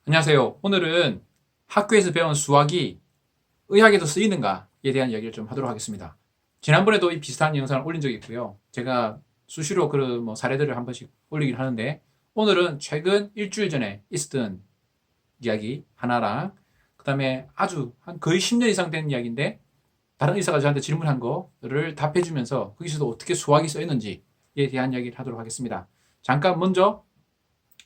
안녕하세요. 오늘은 학교에서 배운 수학이 의학에도 쓰이는가에 대한 이야기를 좀 하도록 하겠습니다. 지난번에도 이 비슷한 영상을 올린 적이 있고요. 제가 수시로 그런 사례들을 한 번씩 올리긴 하는데, 오늘은 최근 일주일 전에 있었던 이야기 하나랑, 그 다음에 아주 한 거의 10년 이상 된 이야기인데, 다른 의사가 저한테 질문한 거를 답해주면서 거기서도 어떻게 수학이 쓰였는지에 대한 이야기를 하도록 하겠습니다. 잠깐 먼저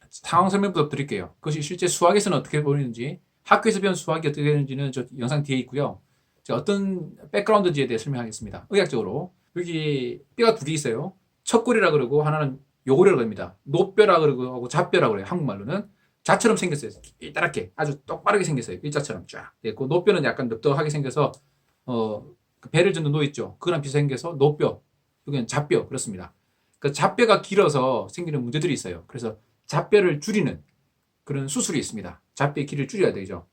상황 설명부터 드릴게요. 그것이 실제 수학에서는 어떻게 보이는지, 학교에서 배운 수학이 어떻게 되는지는 저 영상 뒤에 있고요. 제가 어떤 백그라운드인지에 대해 설명하겠습니다. 의학적으로 여기 뼈가 둘이 있어요. 척골이라 그러고 하나는 요골이라고 합니다. 노뼈라 그러고 하고 좌뼈라 그래요. 한국말로는 자처럼 생겼어요. 이따랗게 아주 똑바르게 생겼어요. 일자처럼 쫙. 그 노뼈는 약간 넓적하게 생겨서 그 배를 젓는 노 있죠. 그거랑 비슷하게 생겨서 노뼈. 여기는 좌뼈 그렇습니다. 그 좌뼈가 길어서 생기는 문제들이 있어요. 그래서 좌뼈를 줄이는 그런 수술이 있습니다. 좌뼈의 길이를 줄여야 되죠.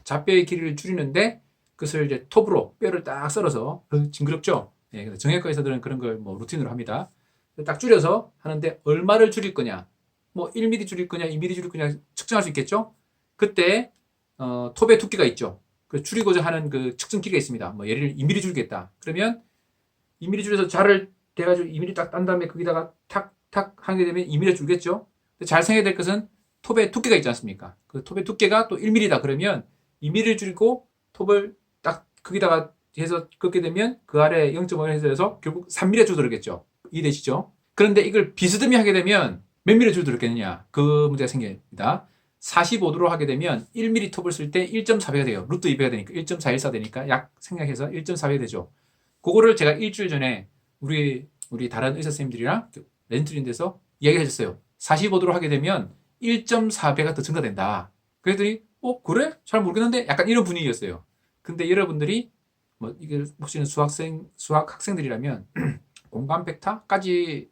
좌뼈의 길이를 줄이는데 그것을 이제 톱으로 뼈를 딱 썰어서 징그럽죠. 예, 정형외과 의사들은 그런 걸 루틴으로 합니다. 딱 줄여서 하는데 얼마를 줄일 거냐, 1mm 줄일 거냐, 2mm 줄일 거냐 측정할 수 있겠죠. 그때 톱의 두께가 있죠. 그 줄이고자 하는 그 측정 기계가 있습니다. 예를 들어 2mm 줄이겠다. 그러면 2mm 줄여서 자를 대가지고 2mm 딱 딴 다음에 거기다가 탁탁 하게 되면 2mm 줄겠죠. 잘 생각해야 될 것은 톱의 두께가 있지 않습니까? 그 톱의 두께가 또 1mm다 그러면 2mm를 줄이고 톱을 딱 거기다가 해서 긋게 되면 그 아래 0.5를 해서 결국 3mm 줄어들겠죠. 이해되시죠? 그런데 이걸 비스듬히 하게 되면 몇 mm 줄어들겠느냐? 그 문제가 생깁니다. 45도로 하게 되면 1mm 톱을 쓸 때 1.4배가 돼요. 루트 2배가 되니까 1.414 되니까 약 생각해서 1.4배 되죠. 그거를 제가 일주일 전에 우리 다른 의사 선생님들이랑 렌트린 데서 이야기를 해줬어요. 45도로 하게 되면 1.4배가 더 증가된다. 그랬더니 그래? 잘 모르겠는데 약간 이런 분위기였어요. 근데 여러분들이 이게 혹시 수학 학생들이라면 공간 벡터까지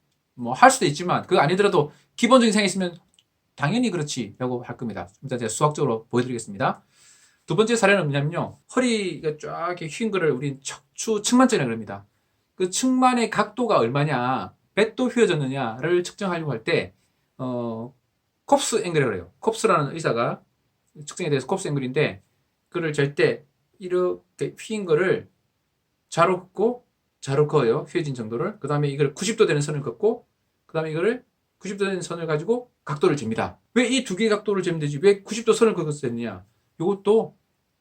할 수도 있지만 그거 아니더라도 기본적인 생각이 있으면 당연히 그렇지라고 할 겁니다. 일단 제가 수학적으로 보여드리겠습니다. 두 번째 사례는 뭐냐면요. 허리가 쫙 이렇게 휜 거를 우린 척추 측만점이라고 합니다. 그 측만의 각도가 얼마냐, 몇 도 휘어졌느냐를 측정하려고 할 때, 콥스 앵글이라고 해요. 콥스라는 의사가 측정에 대해서 콥스 앵글인데, 그를 잴 때 이렇게 휘인 거를 자로 긋고, 자로 그어요. 휘어진 정도를. 그 다음에 이걸 90도 되는 선을 긋고, 그 다음에 이거를 90도 되는 선을 가지고 각도를 잽니다. 왜 이 두 개의 각도를 재면 되지? 왜 90도 선을 그었어야 되느냐? 이것도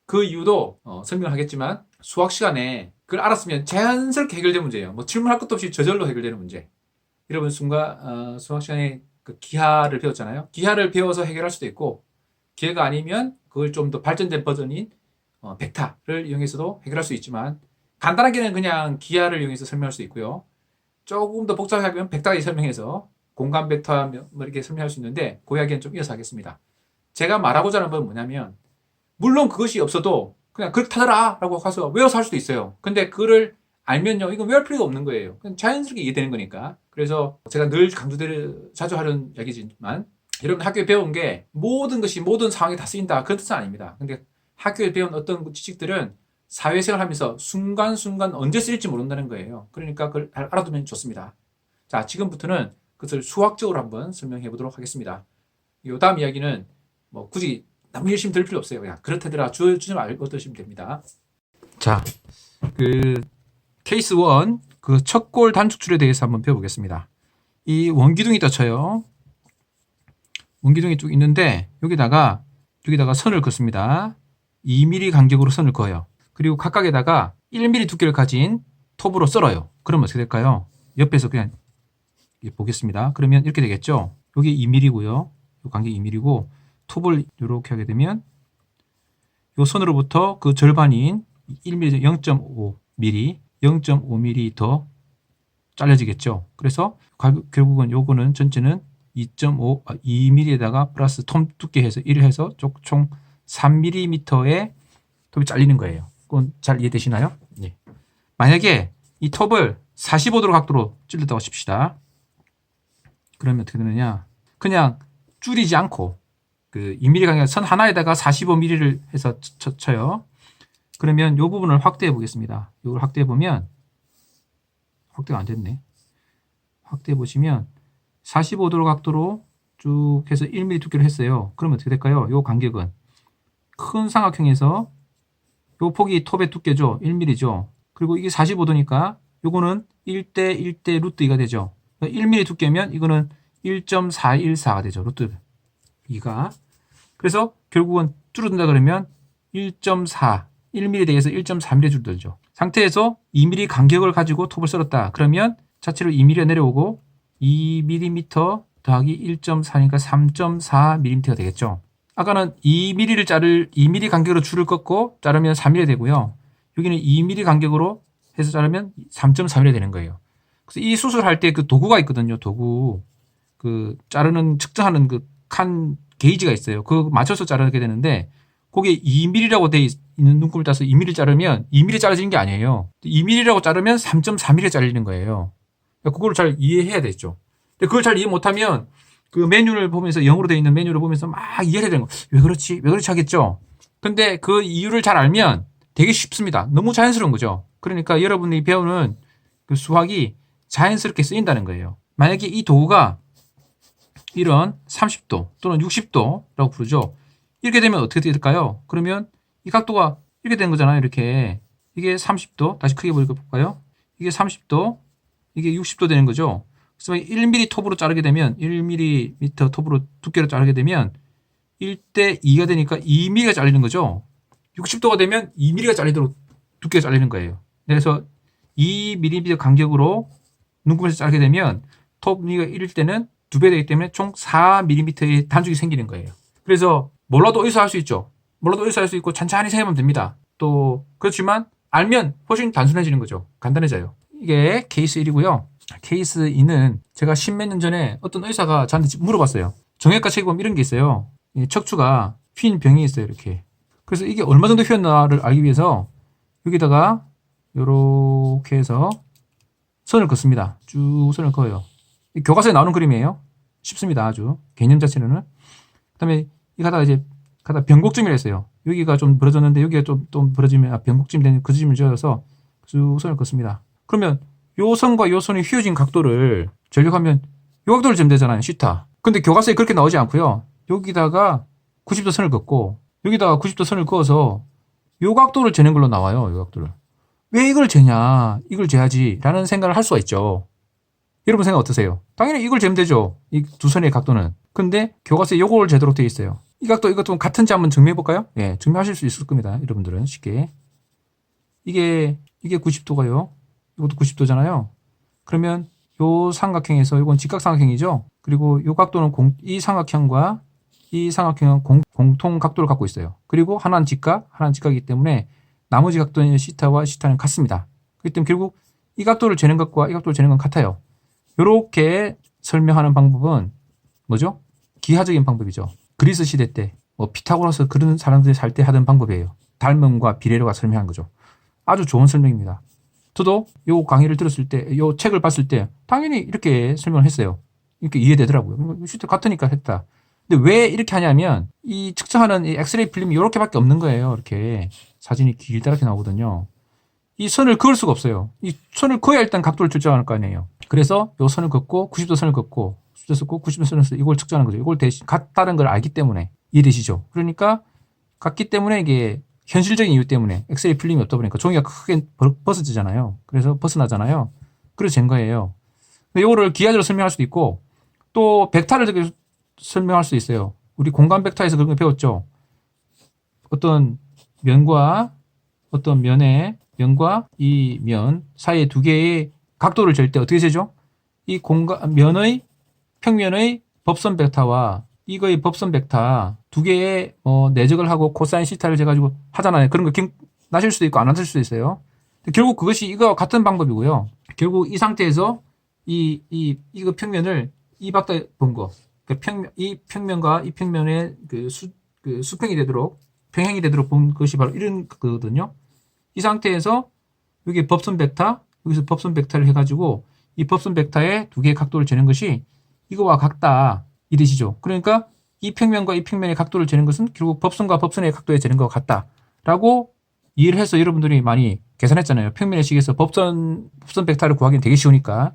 그 이유도 설명하겠지만 수학 시간에 그걸 알았으면 자연스럽게 해결된 문제예요. 질문할 것도 없이 저절로 해결되는 문제. 여러분 수학 시간에 그 기하를 배웠잖아요. 기하를 배워서 해결할 수도 있고 기하가 아니면 그걸 좀 더 발전된 버전인 벡터를 이용해서도 해결할 수 있지만 간단하게는 그냥 기하를 이용해서 설명할 수 있고요. 조금 더 복잡하게 벡터까지 설명해서 공간 벡터 이렇게 설명할 수 있는데 그 이야기는 좀 이어서 하겠습니다. 제가 말하고자 하는 건 뭐냐면 물론 그것이 없어도 그냥 그렇게 하더라 라고 가서 외워서 할 수도 있어요. 근데 그거를 알면요, 이건 외울 필요가 없는 거예요. 그냥 자연스럽게 이해되는 거니까. 그래서 제가 늘 강조를 자주 하는 이야기지만 여러분 학교에 배운 게 모든 것이 모든 상황에 다 쓰인다 그런 뜻은 아닙니다. 근데 학교에 배운 어떤 지식들은 사회생활 하면서 순간순간 언제 쓰일지 모른다는 거예요. 그러니까 그걸 알아두면 좋습니다. 자, 지금부터는 그것을 수학적으로 한번 설명해 보도록 하겠습니다. 이 다음 이야기는 굳이 너무 열심히 들을 필요 없어요. 그냥 그렇다더라 주좀 알고 드시면 됩니다. 자, 그 케이스 1, 그 척골 단축줄에 대해서 한번 배워보겠습니다. 이 원기둥이 떠쳐요. 원기둥이 쭉 있는데 여기다가 선을 긋습니다. 2mm 간격으로 선을 그어요. 그리고 각각에다가 1mm 두께를 가진 톱으로 썰어요. 그러면 어떻게 될까요? 옆에서 그냥 보겠습니다. 그러면 이렇게 되겠죠. 여기 2mm고요. 이 간격 2mm고 톱을 이렇게 하게 되면 이 선으로부터 그 절반인 1mm, 0.5mm, 0.5mm 더 잘려지겠죠. 그래서 결국은 요거는 전체는 2mm에다가 플러스 톱 두께 해서 1 해서 총 3mm의 톱이 잘리는 거예요. 그건 잘 이해되시나요? 네. 만약에 이 톱을 45도 각도로 찔렀다고 칩시다. 그러면 어떻게 되느냐? 그냥 줄이지 않고 그 2mm 간격 선 하나에다가 45mm를 해서 쳐요. 그러면 이 부분을 확대해 보겠습니다. 이걸 확대해 보면 확대가 안 됐네. 확대해 보시면 45도 각도로 쭉 해서 1mm 두께로 했어요. 그러면 어떻게 될까요? 요 간격은 큰 삼각형에서 요 폭이 톱의 두께죠. 1mm죠. 그리고 이게 45도니까 요거는 1대 1대 루트 2가 되죠. 1mm 두께면 이거는 1.414가 되죠. 루트 2가. 그래서 결국은 줄어든다 그러면 1.4, 1mm 대해서 1.4mm 줄어들죠. 상태에서 2mm 간격을 가지고 톱을 썰었다. 그러면 자체로 2mm가 내려오고 2mm 더하기 1.4니까 3.4mm가 되겠죠. 아까는 2mm 간격으로 줄을 꺾고 자르면 3mm 되고요. 여기는 2mm 간격으로 해서 자르면 3.3mm 되는 거예요. 그래서 이 수술할 때 그 도구가 있거든요. 도구. 그 자르는 측정하는 그 칸 게이지가 있어요. 그거 맞춰서 자르게 되는데 그게 2mm라고 돼 있는 눈금을 따서 2mm 자르면 2mm 자르지는 게 아니에요. 2mm라고 자르면 3.4mm 잘리는 거예요. 그걸 잘 이해해야 되죠. 근데 그걸 잘 이해 못하면 그 메뉴를 보면서 영어로 되어 있는 메뉴를 보면서 막 이해해야 되는 거. 왜 그렇지? 왜 그렇지 하겠죠? 근데 그 이유를 잘 알면 되게 쉽습니다. 너무 자연스러운 거죠. 그러니까 여러분이 배우는 그 수학이 자연스럽게 쓰인다는 거예요. 만약에 이 도구가 이런 30도 또는 60도라고 부르죠. 이렇게 되면 어떻게 될까요? 그러면 이 각도가 이렇게 되는 거잖아요. 이렇게. 이게 30도. 다시 크게 볼까요? 이게 30도. 이게 60도 되는 거죠. 그래서 1mm 톱으로 자르게 되면 1mm 톱으로 두께로 자르게 되면 1대 2가 되니까 2mm가 잘리는 거죠. 60도가 되면 2mm가 잘리도록 두께가 잘리는 거예요. 그래서 2mm 간격으로 눈금에서 자르게 되면 톱니가 1일 때는 2배 되기 때문에 총 4mm의 단축이 생기는 거예요. 그래서 몰라도 어디서 할 수 있죠. 몰라도 어디서 할 수 있고 찬찬히 생각하면 됩니다. 또 그렇지만 알면 훨씬 단순해지는 거죠. 간단해져요. 이게 케이스 1이고요. 케이스 2는 제가 십몇 년 전에 어떤 의사가 저한테 물어봤어요. 정형외과 책에 보면 이런 게 있어요. 척추가 휜 병이 있어요. 이렇게. 그래서 이게 얼마 정도 휘었나를 알기 위해서 여기다가 이렇게 해서 선을 긋습니다. 쭉 선을 그어요. 교과서에 나오는 그림이에요. 쉽습니다. 아주. 개념 자체는. 그 다음에 이 가다가 변곡점이라 했어요. 여기가 좀 벌어졌는데 여기가 좀 벌어지면 변곡점 되는 그 지점을 지어서 쭉 선을 긋습니다. 그러면 요 선과 요 선이 휘어진 각도를 전력하면 요 각도를 재면 되잖아요. 시타. 근데 교과서에 그렇게 나오지 않고요. 여기다가 90도 선을 긋고 여기다가 90도 선을 그어서 요 각도를 재는 걸로 나와요. 요 각도를. 왜 이걸 재냐? 이걸 재야지. 라는 생각을 할 수가 있죠. 여러분 생각 어떠세요? 당연히 이걸 재면 되죠. 이 두 선의 각도는. 근데 교과서에 요걸 재도록 되어 있어요. 이 각도, 이것도 같은지 한번 증명해 볼까요? 예, 증명하실 수 있을 겁니다. 여러분들은 쉽게. 이게 90도가요. 이것도 90도잖아요. 그러면 요 삼각형에서 이건 직각삼각형이죠. 그리고 요 각도는 이 삼각형과 이 삼각형은 공통 각도를 갖고 있어요. 그리고 하나는 직각, 하나는 직각이기 때문에 나머지 각도는 시타와 시타는 같습니다. 그렇기 때문에 결국 이 각도를 재는 것과 이 각도를 재는 건 같아요. 이렇게 설명하는 방법은 뭐죠? 기하적인 방법이죠. 그리스 시대 때 뭐 피타고라스 그런 사람들이 살 때 하던 방법이에요. 닮음과 비례로가 설명한 거죠. 아주 좋은 설명입니다. 저도 요 강의를 들었을 때, 요 책을 봤을 때 당연히 이렇게 설명을 했어요. 이렇게 이해되더라고요. 실제 같으니까 했다. 근데 왜 이렇게 하냐면 이 측정하는 이 엑스레이 필름이 이렇게밖에 없는 거예요. 이렇게 사진이 길다랗게 나오거든요. 이 선을 그을 수가 없어요. 이 선을 그어야 일단 각도를 결정할 거 아니에요. 그래서 요 선을 긋고 90도 선을 긋고 90도 긋고 90도 선을 긋고 이걸 측정하는 거죠. 이걸 대신 같다는 걸 알기 때문에 이해되시죠? 그러니까 같기 때문에 이게 현실적인 이유 때문에 엑스레이 필름이 없다 보니까 종이가 크게 벗어지잖아요. 그래서 벗어나잖아요. 그래서 잰 거예요. 근데 이거를 기하적으로 설명할 수도 있고 또 벡터를 설명할 수 있어요. 우리 공간 벡터에서 그런 거 배웠죠. 어떤 면과 이 면 사이에 두 개의 각도를 잴 때 어떻게 재죠? 이 면의 평면의 법선 벡터와 이거의 법선 벡터 두 개의 내적을 하고 코사인 시타를 재가지고 하잖아요. 그런 거 나실 수도 있고 안 하실 수도 있어요. 결국 그것이 이거와 같은 방법이고요. 결국 이 상태에서 이거 평면을 이 박다 본 거, 이 평면과 이 평면의 수평이 되도록 평행이 되도록 본 것이 바로 이런 거거든요. 이 상태에서 여기 법선 벡터, 여기서 법선 벡터를 해가지고 이 법선 벡터의 두 개의 각도를 재는 것이 이거와 같다. 이 뜻이죠. 그러니까 이 평면과 이 평면의 각도를 재는 것은 결국 법선과 법선의 각도에 재는 것과 같다. 라고 이해를 해서 여러분들이 많이 계산했잖아요. 평면의 식에서 법선 벡터를 구하기는 되게 쉬우니까.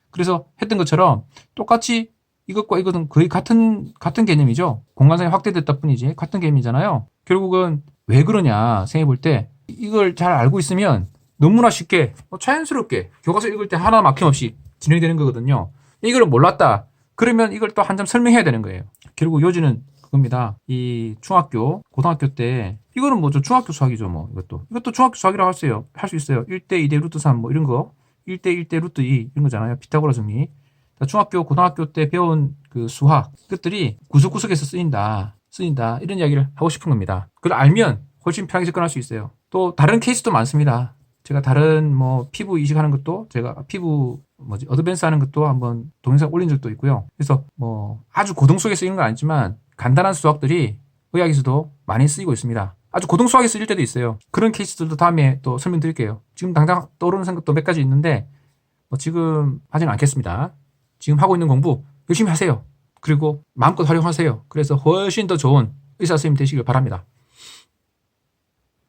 그래서 했던 것처럼 똑같이 이것과 이것은 거의 같은 개념이죠. 공간상이 확대됐다 뿐이지 같은 개념이잖아요. 결국은 왜 그러냐 생각해 볼 때 이걸 잘 알고 있으면 너무나 쉽게 자연스럽게 교과서 읽을 때 하나 막힘없이 진행이 되는 거거든요. 이걸 몰랐다. 그러면 이걸 또 한 점 설명해야 되는 거예요. 결국 요지는 그겁니다. 이 중학교, 고등학교 때 이거는 뭐죠? 중학교 수학이죠. 뭐 이것도 중학교 수학이라고 할 수 있어요. 1대 2대 루트 3 뭐 이런 거 1대 1대 루트 2 이런 거잖아요. 피타고라 정리. 중학교, 고등학교 때 배운 그 수학 것들이 구석구석에서 쓰인다 이런 이야기를 하고 싶은 겁니다. 그걸 알면 훨씬 편하게 접근할 수 있어요. 또 다른 케이스도 많습니다. 제가 다른 뭐 피부 이식하는 것도 제가 피부 어드밴스 하는 것도 한번 동영상 올린 적도 있고요. 그래서 뭐 아주 고등 수학에 쓰이는 건 아니지만 간단한 수학들이 의학에서도 많이 쓰이고 있습니다. 아주 고등 수학에 쓰일 때도 있어요. 그런 케이스들도 다음에 또 설명드릴게요. 지금 당장 떠오르는 생각도 몇 가지 있는데 지금 하지는 않겠습니다. 지금 하고 있는 공부 열심히 하세요. 그리고 마음껏 활용하세요. 그래서 훨씬 더 좋은 의사 선생님 되시길 바랍니다.